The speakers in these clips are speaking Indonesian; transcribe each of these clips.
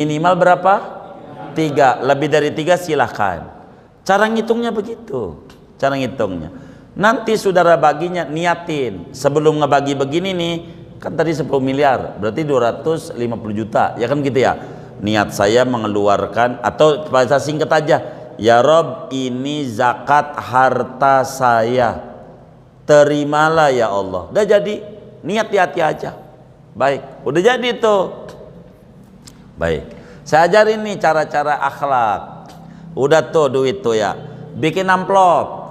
Minimal berapa? 3. Lebih dari 3 silahkan. Cara ngitungnya begitu. Cara ngitungnya. Nanti saudara baginya niatin. Sebelum ngebagi begini nih, kan tadi 10 miliar, berarti 250 juta. Ya kan gitu ya. Niat saya mengeluarkan, atau bahasa singkat aja, ya Rob, ini zakat harta saya, terimalah ya Allah. Udah jadi, niat di hati aja. Baik, udah jadi tuh. Baik, saya ajarin nih cara-cara akhlak. Udah tuh duit tuh ya, bikin amplop.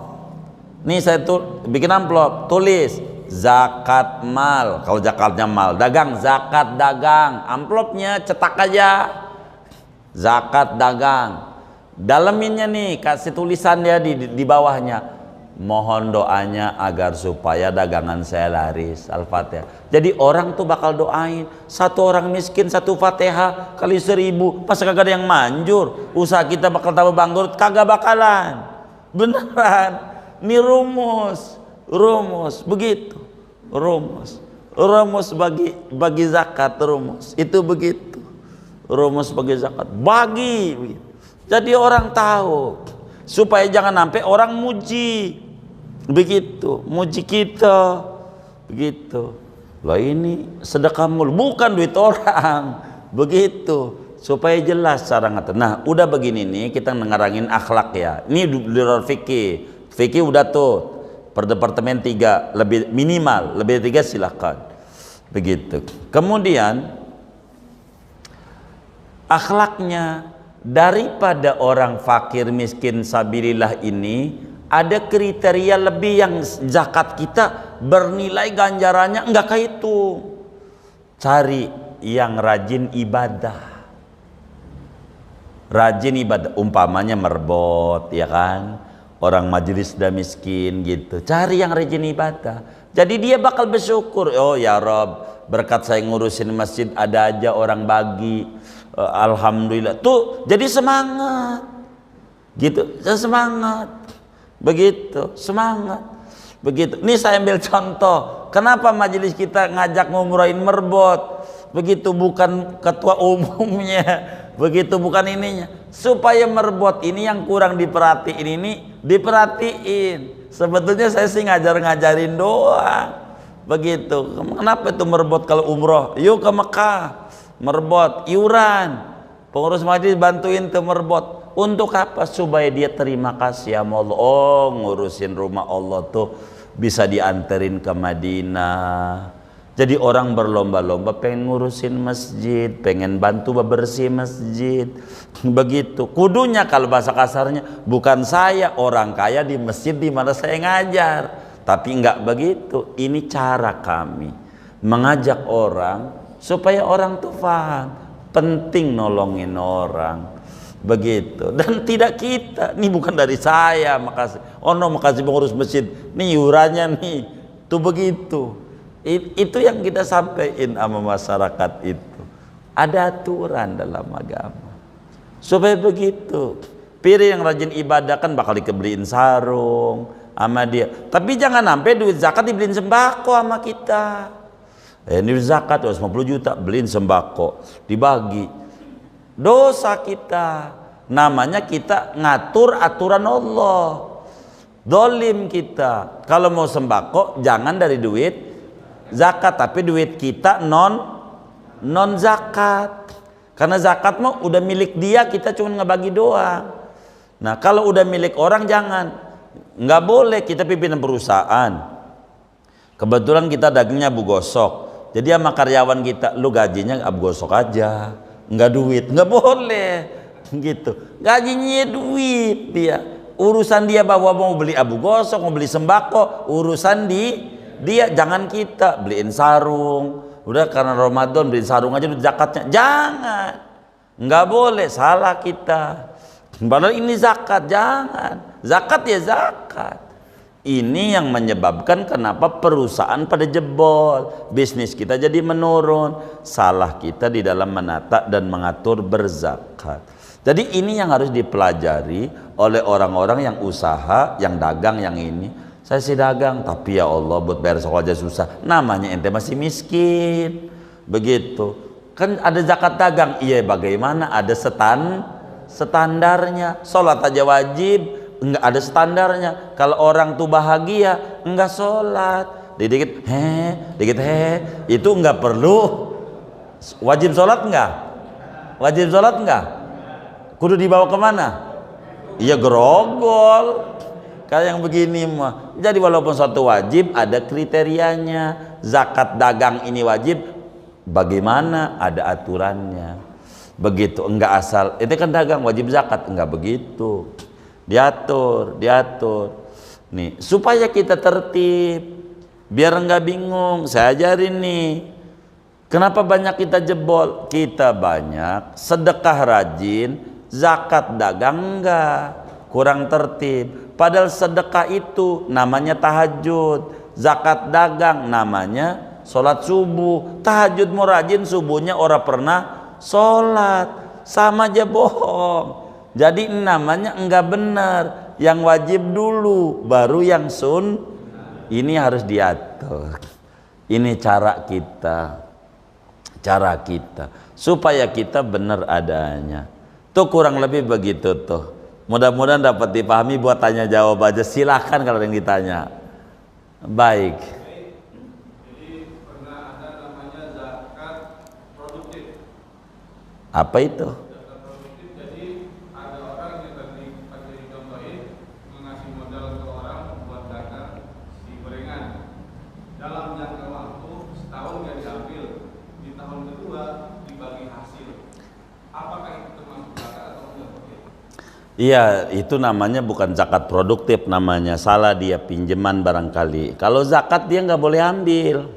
Nih saya tuh bikin amplop, tulis zakat mal. Kalau zakatnya mal, dagang, zakat dagang. Amplopnya cetak aja, zakat dagang. Daleminnya nih kasih tulisan ya di bawahnya, mohon doanya agar supaya dagangan saya laris. Al-Fatihah. Jadi orang tuh bakal doain. Satu orang miskin satu Fatihah kali 1000, pas kagak ada yang manjur. Usaha kita bakal tambah bangkrut, kagak bakalan. Beneran. Ini rumus begitu. Rumus bagi zakat, rumus itu begitu. Rumus bagi zakat, bagi begitu. Jadi orang tahu, supaya jangan sampai orang muji. Begitu, muji kita begitu. Lah ini sedekah mulu, bukan duit orang. Begitu, supaya jelas cara ngatur. Nah, udah begini nih kita ngerangin akhlak ya. Ini di luar fikih. Fikih udah tuh per departemen 3, lebih minimal, lebih 3 silakan. Begitu. Kemudian akhlaknya, daripada orang fakir miskin sabilillah ini ada kriteria lebih yang zakat kita bernilai ganjarannya enggak kayak itu. Cari yang rajin ibadah. Rajin ibadah, umpamanya merbot ya kan, orang majelis dah miskin gitu. Cari yang rajin ibadah. Jadi dia bakal bersyukur. Oh ya Rob, berkat saya ngurusin masjid ada aja orang bagi. Alhamdulillah. Tuh jadi semangat. Gitu, semangat. Begitu, semangat. Begitu. Nih saya ambil contoh. Kenapa majelis kita ngajak ngumrohin merbot? Begitu, bukan ketua umumnya. Begitu, bukan ininya. Supaya merbot ini yang kurang diperhatiin ini diperhatiin. Sebetulnya saya sih ngajarin doang. Begitu. Kenapa itu merbot kalau umroh? Yuk ke Mekah. Merbot iuran. Pengurus majelis bantuin tuh merbot. Untuk apa? Supaya dia terima kasih sama Allah. Oh, ngurusin rumah Allah tuh bisa dianterin ke Madinah. Jadi orang berlomba-lomba pengen ngurusin masjid, pengen bantu bebersih masjid. Begitu. Kudunya kalau bahasa kasarnya, bukan saya orang kaya di masjid di mana saya ngajar. Tapi enggak begitu. Ini cara kami mengajak orang supaya orang tuh paham. Penting nolongin orang. Begitu. Dan tidak kita, ini bukan dari saya, makasih. Oh no, makasih pengurus masjid. Nih iurannya nih. Tuh begitu. Itu yang kita sampaikan sama masyarakat itu. Ada aturan dalam agama. Supaya begitu. Piring yang rajin ibadah kan bakal dibeliin sarung sama dia. Tapi jangan sampai duit zakat dibeliin sembako sama kita. Ini zakat 50 juta beliin sembako, dibagi. Dosa kita, namanya kita ngatur aturan Allah. Dolim kita. Kalau mau sembako jangan dari duit zakat, tapi duit kita non zakat. Karena zakat mah udah milik dia, kita cuma ngebagi doang. Nah kalau udah milik orang jangan, nggak boleh. Kita pimpinan perusahaan, kebetulan kita dagingnya Abu Gosok, jadi sama karyawan kita, lu gajinya Abu Gosok aja, nggak duit, nggak boleh gitu. Gajinya duit dia, urusan dia bahwa mau beli Abu Gosok, mau beli sembako, urusan dia. Jangan kita beliin sarung, udah karena Ramadan beliin sarung aja duit zakatnya, jangan, nggak boleh, salah kita. Padahal ini zakat, jangan. Zakat ya zakat. Ini yang menyebabkan kenapa perusahaan pada jebol, bisnis kita jadi menurun. Salah kita di dalam menata dan mengatur berzakat. Jadi ini yang harus dipelajari oleh orang-orang yang usaha, yang dagang, yang ini. Saya sih dagang, tapi ya Allah buat bayar sekolah aja susah. Namanya ente masih miskin. Begitu. Kan ada zakat dagang, iya bagaimana? Ada standarnya. Sholat aja wajib, enggak ada standarnya. Kalau orang tuh bahagia, enggak sholat. Dikit itu enggak perlu. Wajib sholat enggak? Wajib sholat enggak? Kudu dibawa kemana? Iya grogol. Kayak yang begini mah. Jadi walaupun suatu wajib ada kriterianya. Zakat dagang ini wajib. Bagaimana? Ada aturannya. Begitu, enggak asal. Itu kan dagang wajib zakat, enggak begitu. Diatur. Nih, supaya kita tertib, biar enggak bingung. Saya ajarin nih. Kenapa banyak kita jebol? Kita banyak sedekah rajin, zakat dagang enggak, kurang tertib. Padahal sedekah itu namanya tahajud, zakat dagang namanya sholat subuh. Tahajud mau rajin, subuhnya orang pernah sholat, sama aja bohong. Jadi namanya enggak benar. Yang wajib dulu, baru yang ini harus diatur. Ini cara kita supaya kita benar adanya. Tuh kurang lebih begitu tuh. Mudah-mudahan dapat dipahami. Buat tanya jawab aja, silahkan kalau ada yang ditanya. Baik. Apa itu? Zakat produktif, jadi ada orang yang tadi dicontohin mengasih modal ke orang buat dagang di gorengan. Dalam jangka waktu setahun nggak diambil, di tahun kedua dibagi hasil. Apakah itu termasuk zakat atau enggak? Iya, itu namanya bukan zakat produktif, namanya salah dia, pinjaman barangkali. Kalau zakat dia nggak boleh ambil.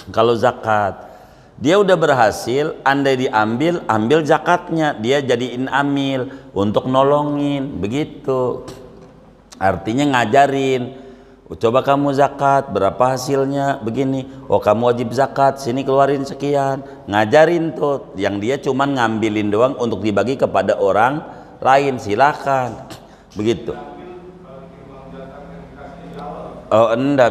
Kalau zakat dia udah berhasil, andai diambil, ambil zakatnya, dia jadiin amil untuk nolongin, begitu. Artinya ngajarin, coba kamu zakat, berapa hasilnya, begini. Oh kamu wajib zakat, sini keluarin sekian. Ngajarin tuh, yang dia cuman ngambilin doang untuk dibagi kepada orang lain, silakan, begitu. Oh enggak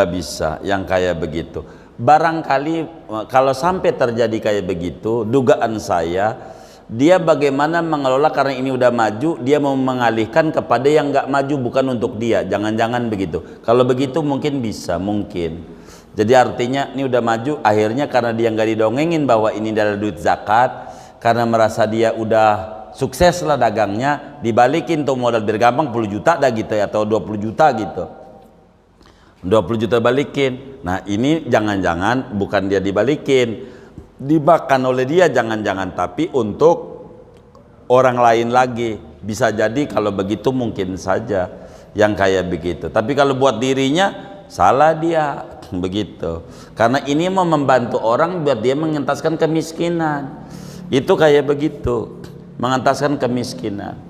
bisa yang kayak begitu. Barangkali kalau sampai terjadi kayak begitu, dugaan saya dia bagaimana mengelola, karena ini udah maju, dia mau mengalihkan kepada yang nggak maju, bukan untuk dia. Jangan-jangan begitu. Kalau begitu mungkin bisa, mungkin. Jadi artinya ini udah maju, akhirnya karena dia nggak didongengin bahwa ini adalah duit zakat, karena merasa dia udah sukses lah dagangnya, dibalikin tuh modal bergampang 10 juta dah gitu ya, atau 20 juta gitu. 20 juta balikin. Nah ini jangan-jangan bukan dia dibalikin, dimakan oleh dia, jangan-jangan, tapi untuk orang lain lagi. Bisa jadi kalau begitu mungkin saja yang kayak begitu. Tapi kalau buat dirinya salah dia begitu. Karena ini mau membantu orang biar dia mengentaskan kemiskinan. Itu kayak begitu, mengentaskan kemiskinan.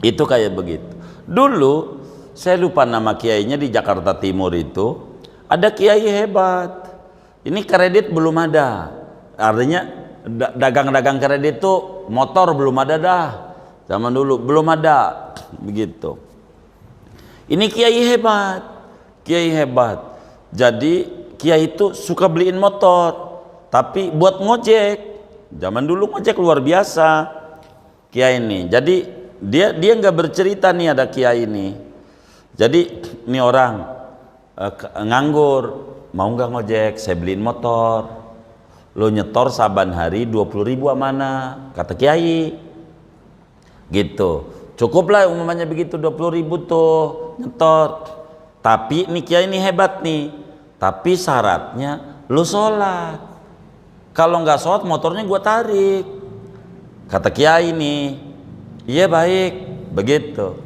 Itu kayak begitu. Dulu saya lupa nama kiainya di Jakarta Timur itu, ada kiai hebat. Ini kredit belum ada. Artinya dagang-dagang kredit itu motor belum ada dah. Zaman dulu belum ada begitu. Ini kiai hebat. Kiai hebat. Jadi kiai itu suka beliin motor, tapi buat ngojek. Zaman dulu ngojek luar biasa. Kiai ini. Jadi dia nggak bercerita nih ada kiai ini. Jadi ini orang nganggur, mau nggak ngojek, saya beliin motor. Lo nyetor saban hari 20.000 amanah, kata kiai. Gitu. Cukuplah umumnya begitu, 20.000 tuh nyetor. Tapi nih kiai ini hebat nih. Tapi syaratnya lo sholat. Kalau nggak sholat motornya gua tarik. Kata kiai nih. Iya baik, begitu.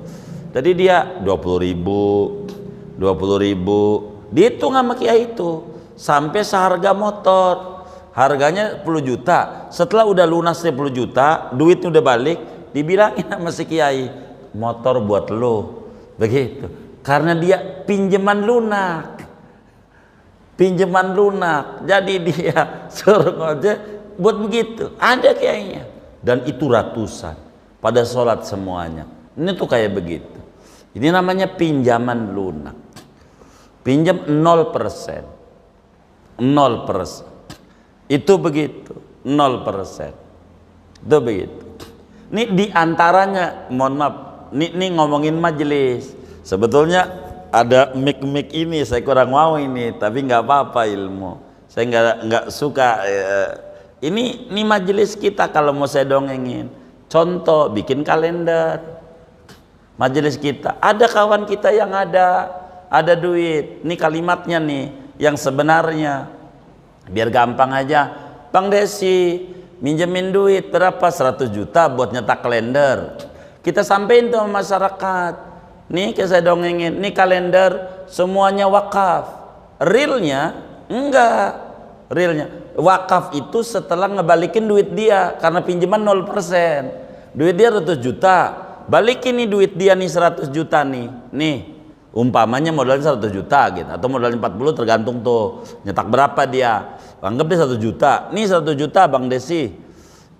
Jadi dia 20.000, dihitung sama kiai itu sampai seharga motor. Harganya 10 juta. Setelah udah lunas 10 juta, duitnya udah balik, dibilangin sama si kiai, motor buat lo. Begitu. Karena dia pinjaman lunak. Pinjaman lunak. Jadi dia suruh ngojek buat begitu. Ada kiainya. Dan itu ratusan. Pada sholat semuanya. Ini tuh kayak begitu. Ini namanya pinjaman lunak. Pinjam 0%. 0%. 0%. Itu begitu, 0%. Itu begitu. Ini diantaranya, mohon maaf, ini ngomongin majelis. Sebetulnya ada mic ini saya kurang mau ini, tapi nggak apa-apa ilmu. Saya nggak suka. Ini majelis kita kalau mau saya dongengin. Contoh, bikin kalender. Majelis kita, ada kawan kita yang ada duit. Ini kalimatnya nih, yang sebenarnya. Biar gampang aja, Bang Desi minjemin duit berapa? 100 juta buat nyetak kalender. Kita sampein tuh sama masyarakat. Nih kayak saya dongengin, nih kalender semuanya wakaf. Realnya enggak. Realnya wakaf itu setelah ngebalikin duit dia karena pinjaman 0%. Duit dia 100 juta. Balikin nih duit dia nih 100 juta nih. Nih, umpamanya modalnya 100 juta gitu atau modalnya 40 tergantung tuh nyetak berapa dia. Anggap dia 1 juta. Nih 100 juta Bang Desi.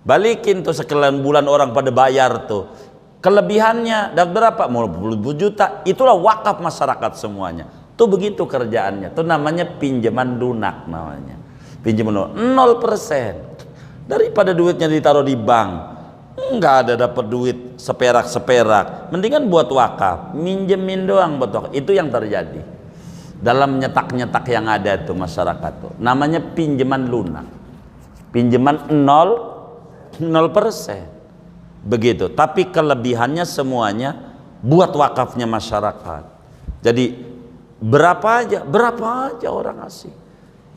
Balikin tuh sekian bulan orang pada bayar tuh. Kelebihannya dapat berapa? Mau 20 juta. Itulah wakaf masyarakat semuanya. Tuh begitu kerjaannya. Tuh namanya pinjaman lunak namanya. Pinjaman lunak 0%. Daripada duitnya ditaruh di bank, nggak ada dapat duit seperak-seperak. Mendingan buat wakaf, minjemin doang buat wakaf. Itu yang terjadi dalam nyetak-nyetak yang ada tuh masyarakat tuh. Namanya pinjaman lunak. Pinjaman 0%. Begitu. Tapi kelebihannya semuanya buat wakafnya masyarakat. Jadi berapa aja orang ngasih.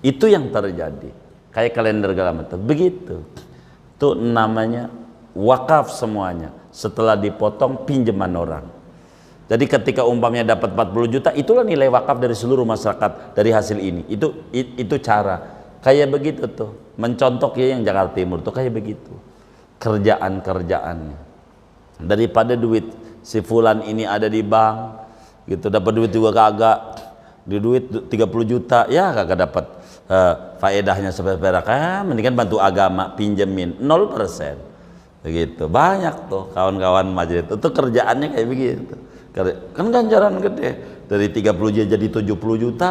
Itu yang terjadi. Kayak kalender segala macam. Begitu. Itu namanya wakaf semuanya. Setelah dipotong pinjaman orang. Jadi ketika umpamanya dapat 40 juta, itulah nilai wakaf dari seluruh masyarakat dari hasil ini. Itu cara. Kayak begitu tuh. Mencontoh ya yang Jakarta Timur tuh kayak begitu. Kerjaannya. Daripada duit si fulan ini ada di bank, gitu dapat duit juga kagak. Di duit 30 juta, ya kagak dapat faedahnya seperak. Mendingan bantu agama, pinjemin 0%. Begitu. Banyak tuh kawan-kawan majelis itu kerjaannya kayak begitu. Kan ganjaran gede. Dari 30 juta jadi 70 juta,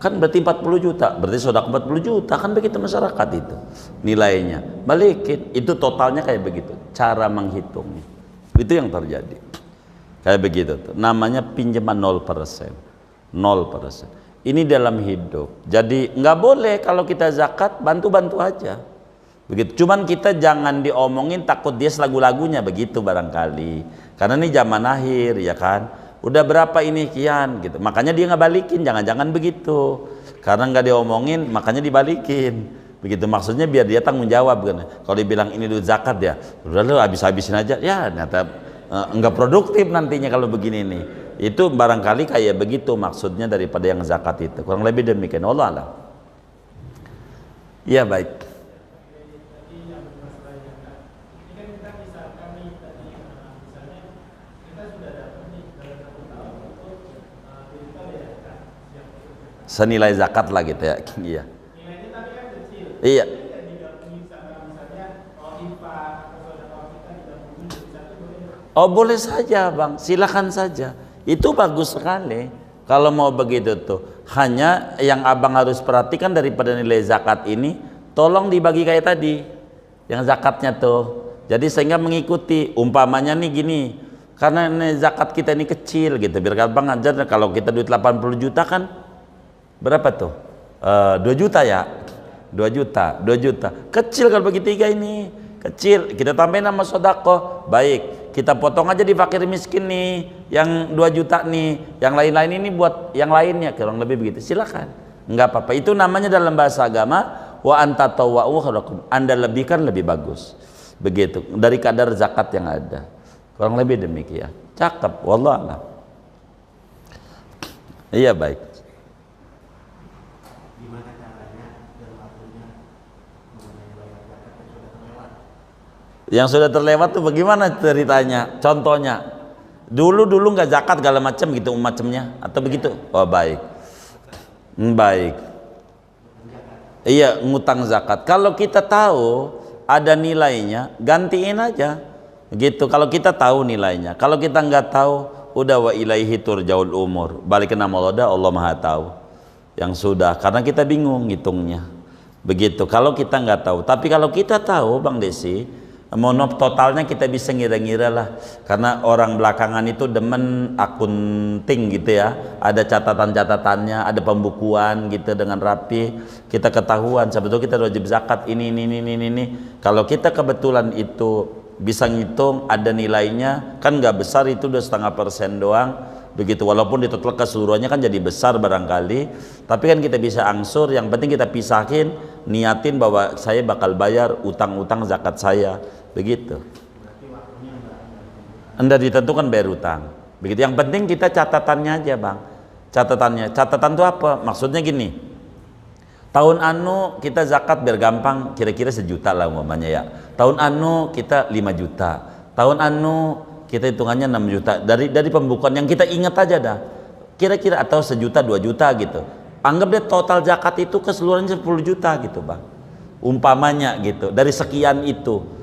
kan berarti 40 juta. Berarti sudah 40 juta, kan begitu masyarakat itu. Nilainya. Balikin, itu totalnya kayak begitu. Cara menghitungnya. Itu yang terjadi. Kayak begitu tuh. Namanya pinjaman 0%. 0%. Ini dalam hidup. Jadi nggak boleh kalau kita zakat bantu-bantu aja. Begitu. Cuman kita jangan diomongin takut dia selagu-lagunya begitu barangkali. Karena ini zaman akhir ya kan. Udah berapa ini kian gitu. Makanya dia nggak balikin. Jangan-jangan begitu. Karena nggak diomongin makanya dibalikin. Begitu maksudnya biar dia tanggung jawab kan. Kalau dibilang ini duit zakat ya, udah lu habis-habisin aja. Ya ternyata nggak produktif nantinya kalau begini nih. Itu barangkali kayak begitu maksudnya daripada yang zakat itu. Kurang lebih demikian. Allah alam. Iya baik. Senilai zakat lah gitu ya. Iya. Nilainya tadi kan kecil. Iya. Oh boleh saja bang, silakan saja. Itu bagus sekali. Kalau mau begitu tuh. Hanya yang abang harus perhatikan daripada nilai zakat ini, tolong dibagi kayak tadi. Yang zakatnya tuh. Jadi sehingga mengikuti. Umpamanya nih gini. Karena nilai zakat kita ini kecil gitu. Biar abang ajar kalau kita duit 80 juta kan. Berapa tuh? 2 juta ya? 2 juta. Kecil kalau bagi tiga ini. Kecil. Kita tambahin sama sodako. Baik. Kita potong aja di fakir miskin nih. Yang 2 juta nih. Yang lain-lain ini buat yang lainnya. Kurang lebih begitu. Silakan. Enggak apa-apa. Itu namanya dalam bahasa agama. Wa anta tawwa'u khairukum. Anda lebihkan lebih bagus. Begitu. Dari kadar zakat yang ada. Kurang lebih demikian. Cakep. Wallahualam. Iya baik. Yang sudah terlewat tuh bagaimana ceritanya? Contohnya, dulu nggak zakat segala macam gitu macamnya atau begitu? Oh baik, baik. Iya ngutang zakat. Kalau kita tahu ada nilainya, gantiin aja. Gitu. Kalau kita tahu nilainya. Kalau kita nggak tahu, udah wa ilaihi turjaul umur. Balik ke nama Allah Maha tahu. yang sudah, karena kita bingung ngitungnya. Begitu kalau kita nggak tahu. Tapi kalau kita tahu Bang Desi, monop totalnya kita bisa ngira-ngira lah, karena orang belakangan itu demen akunting gitu ya, ada catatan-catatannya, ada pembukuan gitu dengan rapi, kita ketahuan sebetulnya kita wajib zakat ini. Kalau kita kebetulan itu bisa ngitung, ada nilainya, kan nggak besar, itu 2,5% doang begitu, walaupun di total keseluruhannya kan jadi besar barangkali, tapi kan kita bisa angsur, yang penting kita pisahin, niatin bahwa saya bakal bayar utang-utang zakat saya, begitu. Anda ditentukan bayar utang, begitu. Yang penting kita catatannya aja Bang, catatan itu apa? Maksudnya gini, tahun anu kita zakat biar gampang, kira-kira 1 juta lah umpamanya ya, tahun anu kita 5 juta, tahun anu kita hitungannya 6 juta, dari pembukuan yang kita ingat aja dah, kira-kira, atau 1 juta 2 juta gitu, anggap deh total zakat itu keseluruhannya 10 juta gitu Bang, umpamanya gitu. Dari sekian itu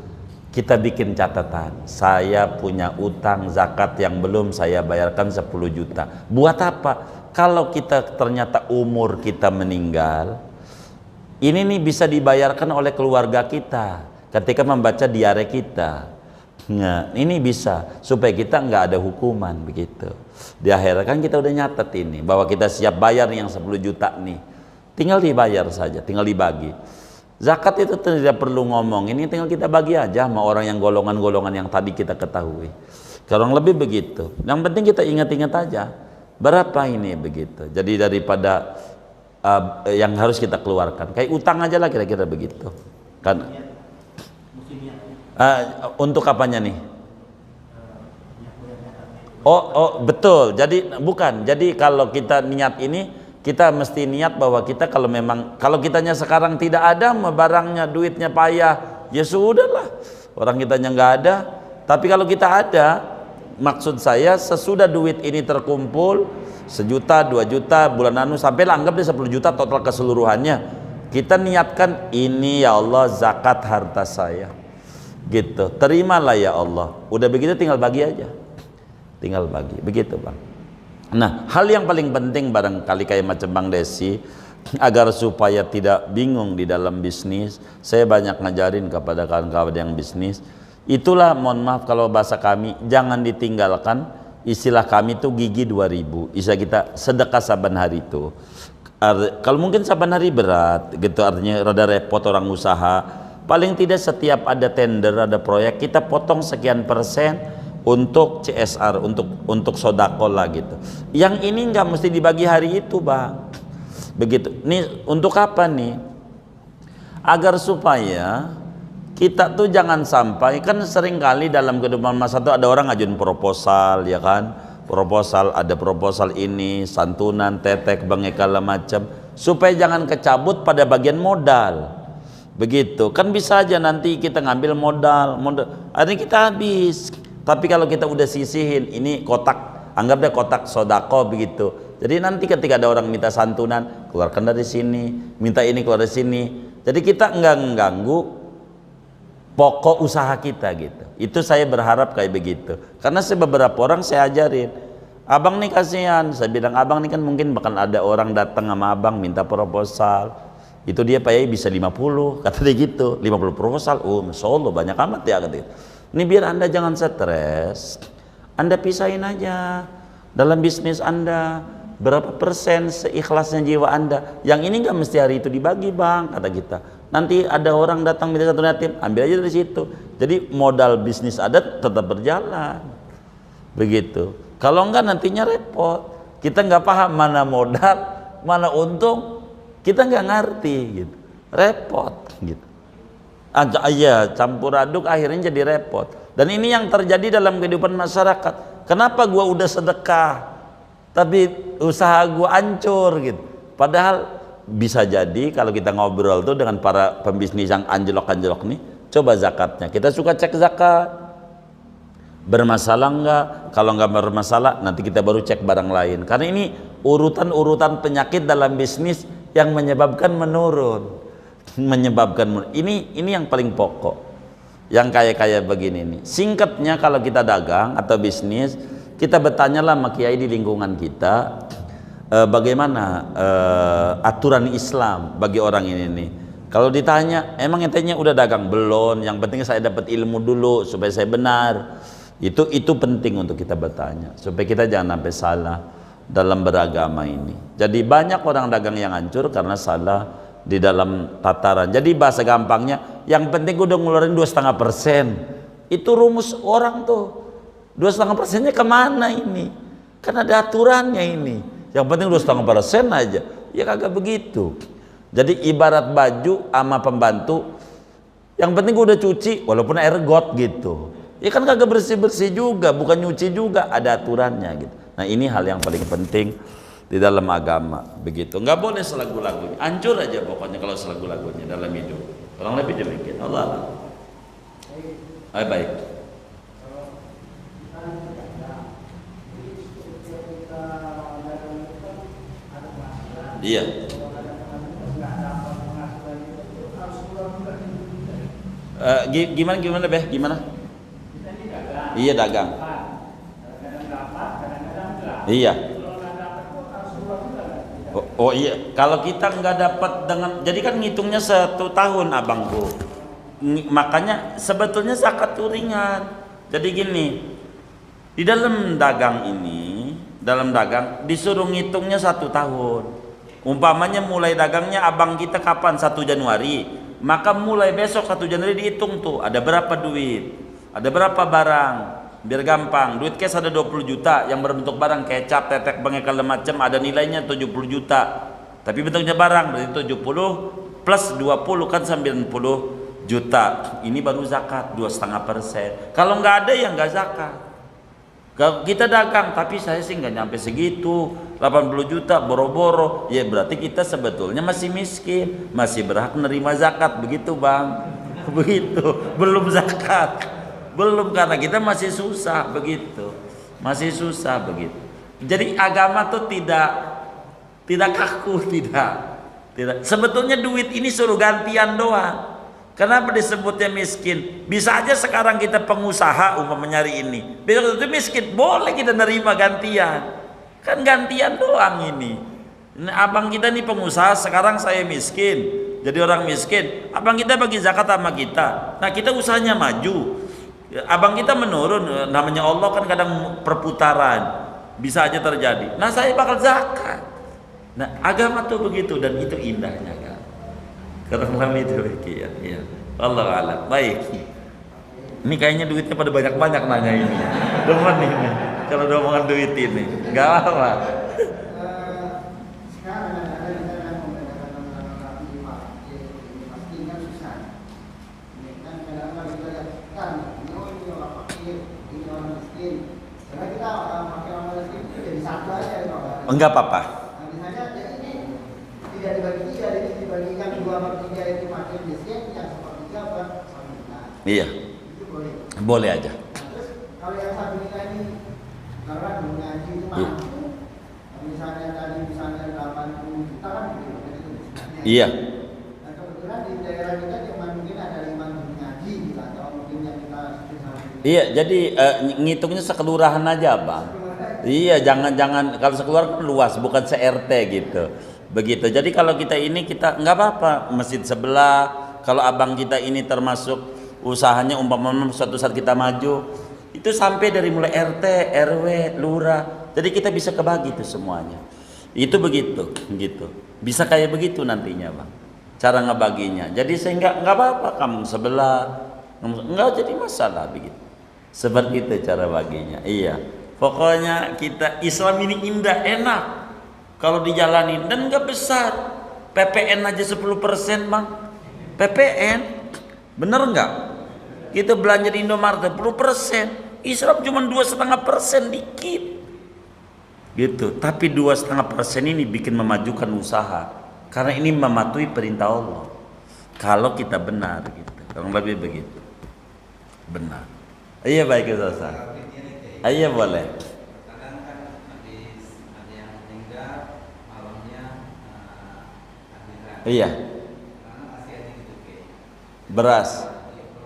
kita bikin catatan, saya punya utang zakat yang belum saya bayarkan 10 juta. Buat apa? Kalau kita ternyata umur kita meninggal, ini nih bisa dibayarkan oleh keluarga kita ketika membaca diare kita. Nah, ini bisa supaya kita nggak ada hukuman begitu. Di akhir kan kita udah nyatet ini bahwa kita siap bayar yang 10 juta nih. Tinggal dibayar saja, tinggal dibagi. Zakat itu tidak perlu ngomong, ini tinggal kita bagi aja sama orang yang golongan-golongan yang tadi kita ketahui. Kurang lebih begitu. Yang penting kita ingat-ingat aja berapa ini begitu. Jadi daripada yang harus kita keluarkan, kayak utang aja lah kira-kira begitu. Kan untuk apanya nih? Oh betul. Jadi bukan. Jadi kalau kita niat ini, kita mesti niat bahwa kita kalau memang, kalau kitanya sekarang tidak ada, barangnya, duitnya payah, ya sudahlah. Orang kitanya nggak ada. Tapi kalau kita ada, maksud saya sesudah duit ini terkumpul 1 juta, 2 juta, bulan anu sampai anggap dia 10 juta total keseluruhannya. Kita niatkan ini ya Allah zakat harta saya. Gitu, terimalah ya Allah. Udah begitu tinggal bagi aja, tinggal bagi, begitu Bang. Nah, hal yang paling penting barangkali kayak macam Bang Desi, agar supaya tidak bingung di dalam bisnis, saya banyak ngajarin kepada kawan-kawan yang bisnis, itulah mohon maaf kalau bahasa kami, jangan ditinggalkan, istilah kami itu gigi 2000, istilah kita sedekah saban hari itu. Kalau mungkin saban hari berat gitu, artinya rada repot orang usaha, paling tidak setiap ada tender, ada proyek, kita potong sekian persen untuk CSR, untuk sodako lah gitu. Yang ini nggak mesti dibagi hari itu Bang, begitu. Nih untuk apa nih? Agar supaya kita tuh jangan sampai, kan sering kali dalam kehidupan masa itu ada orang ngajuin proposal ya kan, proposal, ada proposal ini, santunan, tetek, bangekala macam, supaya jangan kecabut pada bagian modal. Begitu kan, bisa aja nanti kita ngambil modal akhirnya kita habis. Tapi kalau kita udah sisihin, ini kotak, anggap deh kotak sodako begitu, jadi nanti ketika ada orang minta santunan, keluarkan dari sini, minta ini keluar dari sini, jadi kita nggak mengganggu pokok usaha kita gitu. Itu saya berharap kayak begitu, karena beberapa orang saya ajarin, abang nih kasihan, saya bilang abang nih kan mungkin bakal ada orang datang sama abang minta proposal, itu dia payah bisa 50, kata dia gitu, 50 proposal, oh Masya Allah banyak amat ya, kata dia. Ini biar Anda jangan stres, Anda pisahin aja dalam bisnis Anda, berapa persen seikhlasnya jiwa Anda, yang ini nggak mesti hari itu dibagi Bang, kata kita. Nanti ada orang datang minta satu yatim, ambil aja dari situ, jadi modal bisnis Anda tetap berjalan, begitu. Kalau enggak nantinya repot, kita nggak paham mana modal, mana untung, kita nggak ngerti gitu, repot gitu. Iya, campur aduk akhirnya jadi repot. Dan ini yang terjadi dalam kehidupan masyarakat. Kenapa gua udah sedekah tapi usaha gua hancur gitu? Padahal bisa jadi kalau kita ngobrol tuh dengan para pembisnis yang anjlok-anjlok nih, coba zakatnya kita suka cek zakat, bermasalah enggak? Kalau enggak bermasalah, nanti kita baru cek barang lain. Karena ini urutan-urutan penyakit dalam bisnis yang menyebabkan menurun, ini yang paling pokok, yang kayak begini nih. Singkatnya, kalau kita dagang atau bisnis, kita bertanyalah sama kiai di lingkungan kita, bagaimana aturan Islam bagi orang ini nih. Kalau ditanya, emang entenya udah dagang belum? Yang penting saya dapat ilmu dulu supaya saya benar. Itu penting untuk kita bertanya supaya kita jangan sampai salah dalam beragama ini. Jadi banyak orang dagang yang hancur karena salah di dalam tataran. Jadi bahasa gampangnya, yang penting udah ngeluarin 2,5%. Itu rumus orang tuh. 2,5%-nya kemana ini? Kan ada aturannya ini. Yang penting 2,5% aja. Ya kagak begitu. Jadi ibarat baju sama pembantu, yang penting gue udah cuci walaupun air got gitu. Ya kan kagak bersih-bersih juga, bukan nyuci juga, ada aturannya gitu. Nah ini hal yang paling penting di dalam agama begitu. Nggak boleh selagu-lagunya, hancur aja pokoknya kalau selagu-lagunya dalam hidup. Orang lebih demikian. Allah. Baik. Iya. Gimana Beh? Gimana? Iya dagang. Iya. Oh iya, kalau kita nggak dapat dengan, jadi kan ngitungnya 1 tahun abangku. Makanya sebetulnya zakat itu ringan. Jadi gini, di dalam dagang ini, dalam dagang disuruh ngitungnya 1 tahun. Umpamanya mulai dagangnya abang kita kapan? 1 Januari. Maka mulai besok 1 Januari dihitung tuh, ada berapa duit, ada berapa barang, biar gampang. Duit cash ada 20 juta yang berbentuk barang, kecap, tetek, bengkel macam, ada nilainya 70 juta. Tapi bentuknya barang, berarti 70 plus 20 kan 90 juta. Ini baru zakat 2,5%. Kalau nggak ada ya nggak zakat. Kalau kita dagang, tapi saya sih nggak nyampe segitu, 80 juta boro-boro, ya berarti kita sebetulnya masih miskin, masih berhak menerima zakat, begitu bang? Begitu, belum zakat, belum, karena kita masih susah, begitu, masih susah begitu. Jadi agama tuh tidak kaku, tidak. Sebetulnya duit ini suruh gantian doang. Kenapa disebutnya miskin? Bisa aja sekarang kita pengusaha nyari ini, besok itu miskin, boleh kita nerima gantian. Kan gantian doang ini. Abang kita nih pengusaha, sekarang saya miskin, jadi orang miskin. Abang kita bagi zakat sama kita. Nah kita usahanya maju, abang kita menurun. Namanya Allah kan kadang perputaran, bisa aja terjadi. Nah saya bakal zakat. Nah agama tuh begitu, dan itu indahnya kan. Kurang lebih demikian. Ya. Allah a'lam. Baik. Ini kayaknya duitnya pada banyak-banyak nanya ini. Demen ini. Kalau udah omongan duit ini, nggak apa-apa. Sekarang ada di sana menggunakan pasti kan susah. Ini kan kadang-kadang kita lihat kan, ini orang fakir, ini orang miskin. Karena kita pakai orang miskin itu jadi satu aja. Enggak apa-apa. Nah, misalnya ini tidak dibagi 3, ini dibagi yang 2/3 itu makin miskin, yang 1/3 buat wanita. Iya. Itu boleh. Boleh aja. Terus kalau yang 1/3 ini karena mengaji itu mampu. Misalnya tadi 80 juta kan gitu. Iya. Nah kebetulan di daerah kita cuma mungkin ada 5 mengaji gitu, atau mungkin yang kita Iya, jadi ngitungnya sekelurahan aja bang. Iya, jangan kalau sekelurahan kan luas, bukan se-RT gitu. Begitu. Jadi kalau kita kita nggak apa-apa, masjid sebelah. Kalau abang kita ini termasuk usahanya umpamanya suatu saat kita maju, itu sampai dari mulai RT, RW, lurah. Jadi kita bisa kebagi itu semuanya. Itu begitu, gitu. Bisa kayak begitu nantinya bang. Cara ngebaginya. Jadi sehingga nggak apa-apa kamu sebelah, nggak jadi masalah begitu. Seperti itu cara baginya. Iya. Pokoknya kita Islam ini indah, enak kalau dijalanin, dan nggak besar. PPN aja 10% bang. PPN, bener nggak? Kita belanja di Indomaret 10%. Islam cuma 2,5%, dikit. Gitu. Tapi 2,5% ini bikin memajukan usaha, karena ini mematuhi perintah Allah. Kalau kita benar, gitu. Kurang lebih begitu. Benar. Iya baik Ustaz. Iya boleh. Kadang kan habis ada yang meninggal malamnya akhirat. Iya. Karena kasihannya gitu ke Beras.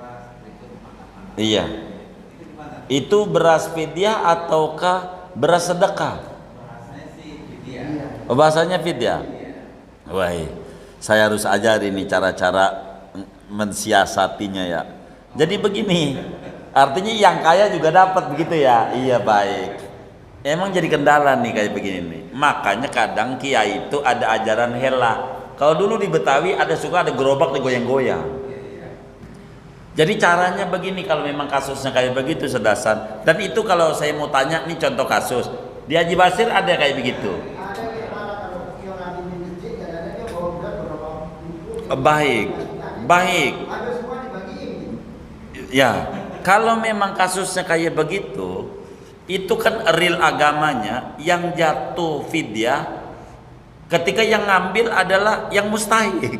beras berikut makanan. Iya. Itu gimana? Itu beras fidyah ataukah beras sedekah? Berasnya sih dia. Oh, bahasanya fidyah. Wah, saya harus ajari nih cara-cara mensiasatinya ya. Jadi begini, artinya yang kaya juga dapat begitu ya. Iya, baik. Emang jadi kendala nih kayak begini nih. Makanya kadang kiai itu ada ajaran hela. Kalau dulu di Betawi ada suka ada gerobak digoyang-goyang. Jadi caranya begini kalau memang kasusnya kayak begitu Sedasan. Dan itu kalau saya mau tanya nih contoh kasus. Di Haji Basir ada kayak begitu. Ada yang mana kalau yang ada di masjid kadang-kadang dia bawa berat beberapa buku. Baik, baik. Ada semua dibagiin. Ya, kalau memang kasusnya kayak begitu, itu kan real agamanya yang jatuh fidyah ketika yang ngambil adalah yang mustahik,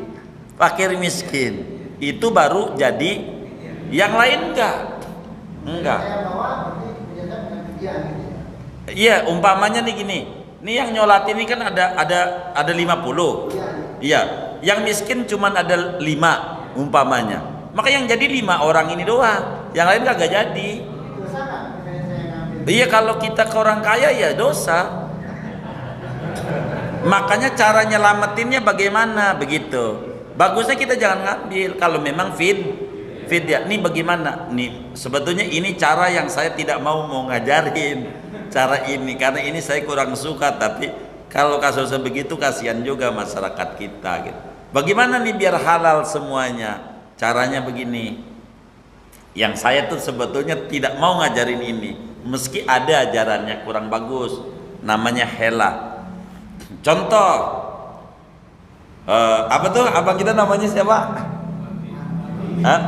fakir miskin. Itu baru jadi, yang lain enggak. Saya bawa berarti biasa dengan dia gitu ya. Iya, umpamanya nih gini. Nih yang nyolat ini kan ada 50. Iya, yang miskin cuman ada 5 umpamanya. Maka yang jadi 5 orang ini doang. Yang lain kagak jadi. Dosa kan misalnya saya ngambil. Iya, kalau kita ke orang kaya ya dosa. Makanya cara nyelamatinnya bagaimana begitu. Bagusnya kita jangan ngambil kalau memang fidyah. Nih bagaimana? Nih sebetulnya ini cara yang saya tidak mau ngajarin cara ini karena ini saya kurang suka, tapi kalau kasusnya begitu kasihan juga masyarakat kita gitu. Bagaimana nih biar halal semuanya? Caranya begini. Yang saya tuh sebetulnya tidak mau ngajarin ini, meski ada ajarannya kurang bagus. Namanya hela. Contoh, apa tuh abang kita namanya siapa? Hah?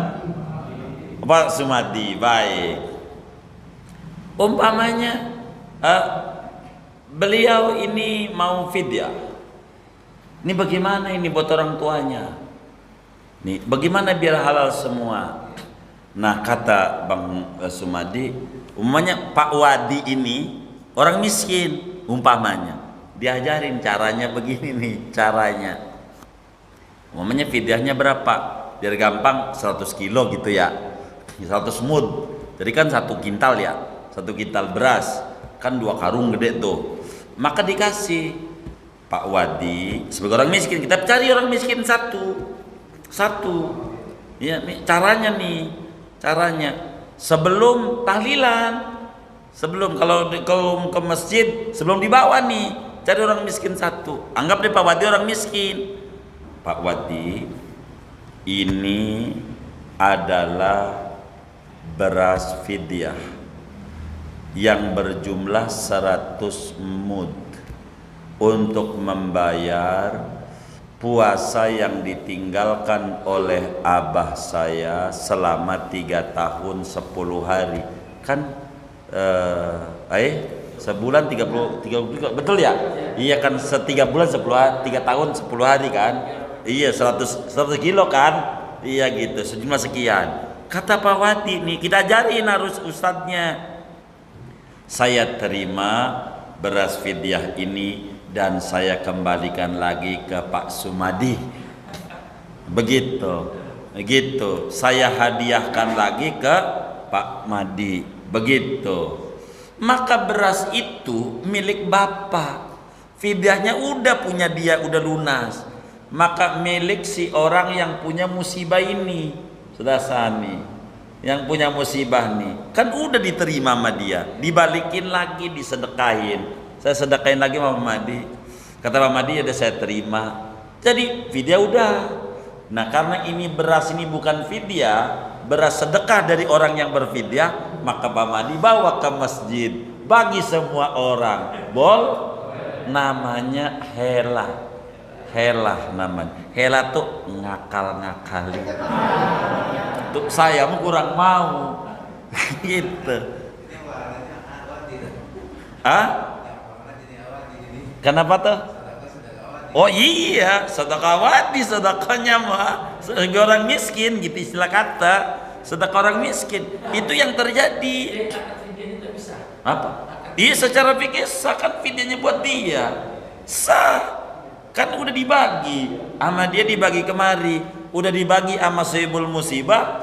Pak Sumadi, baik. Umpamanya beliau ini mau fidyah. Ini bagaimana ini buat orang tuanya? Nih, bagaimana biar halal semua? Nah, kata Bang Sumadi, umpamanya Pak Wadi ini orang miskin, umpamanya. Diajarin caranya begini nih, caranya. Umpamanya fidyahnya berapa? Biar gampang 100 kilo gitu ya. 100 mud. Jadi kan 1 kintal ya. 1 kintal beras. Kan 2 karung gede tuh. Maka dikasih Pak Wadi sebagai orang miskin. Kita cari orang miskin satu. Ya, nih caranya nih. Caranya sebelum tahlilan. Sebelum kalau ke masjid, sebelum dibawa nih. Cari orang miskin satu. Anggap deh Pak Wadi orang miskin. Pak Wadi, ini adalah beras fidyah yang berjumlah 100 mud untuk membayar puasa yang ditinggalkan oleh abah saya selama 3 tahun 10 hari. Kan sebulan 30 betul ya? Iya kan, 3 bulan 10 hari, 3 tahun 10 hari kan? Iya 100 kilo kan? Iya gitu, sejumlah sekian. Kata Pak Wadi nih, kita ajarin harus ustadznya. Saya terima beras fidyah ini dan saya kembalikan lagi ke Pak Sumadi. Begitu. Saya hadiahkan lagi ke Pak Madi. Begitu. Maka beras itu milik bapak. Fidyahnya udah punya dia, udah lunas. Maka milik si orang yang punya musibah ini. Sudah sani. Yang punya musibah nih. Kan udah diterima sama dia. Dibalikin lagi, disedekahin. Saya sedekahin lagi sama Pak Madi. Kata Pak Madi, ya udah saya terima. Jadi fidyah udah. Nah karena ini beras ini bukan fidyah, beras sedekah dari orang yang berfidyah, maka Pak Madi bawa ke masjid bagi semua orang. Namanya hela namanya. Hela tuh ngakal-ngakali. Tuh saya mau kurang mau. Gitu. Kenapa tuh? Oh iya, sedekah wadi, sedekahnya mah sebagai orang miskin gitu istilah kata. Sedekah orang miskin itu yang terjadi. Apa? Iya secara fikih sah kan fidyahnya buat dia. Sah. Kan udah dibagi sama dia, dibagi kemari, udah dibagi sama sahibul musibah,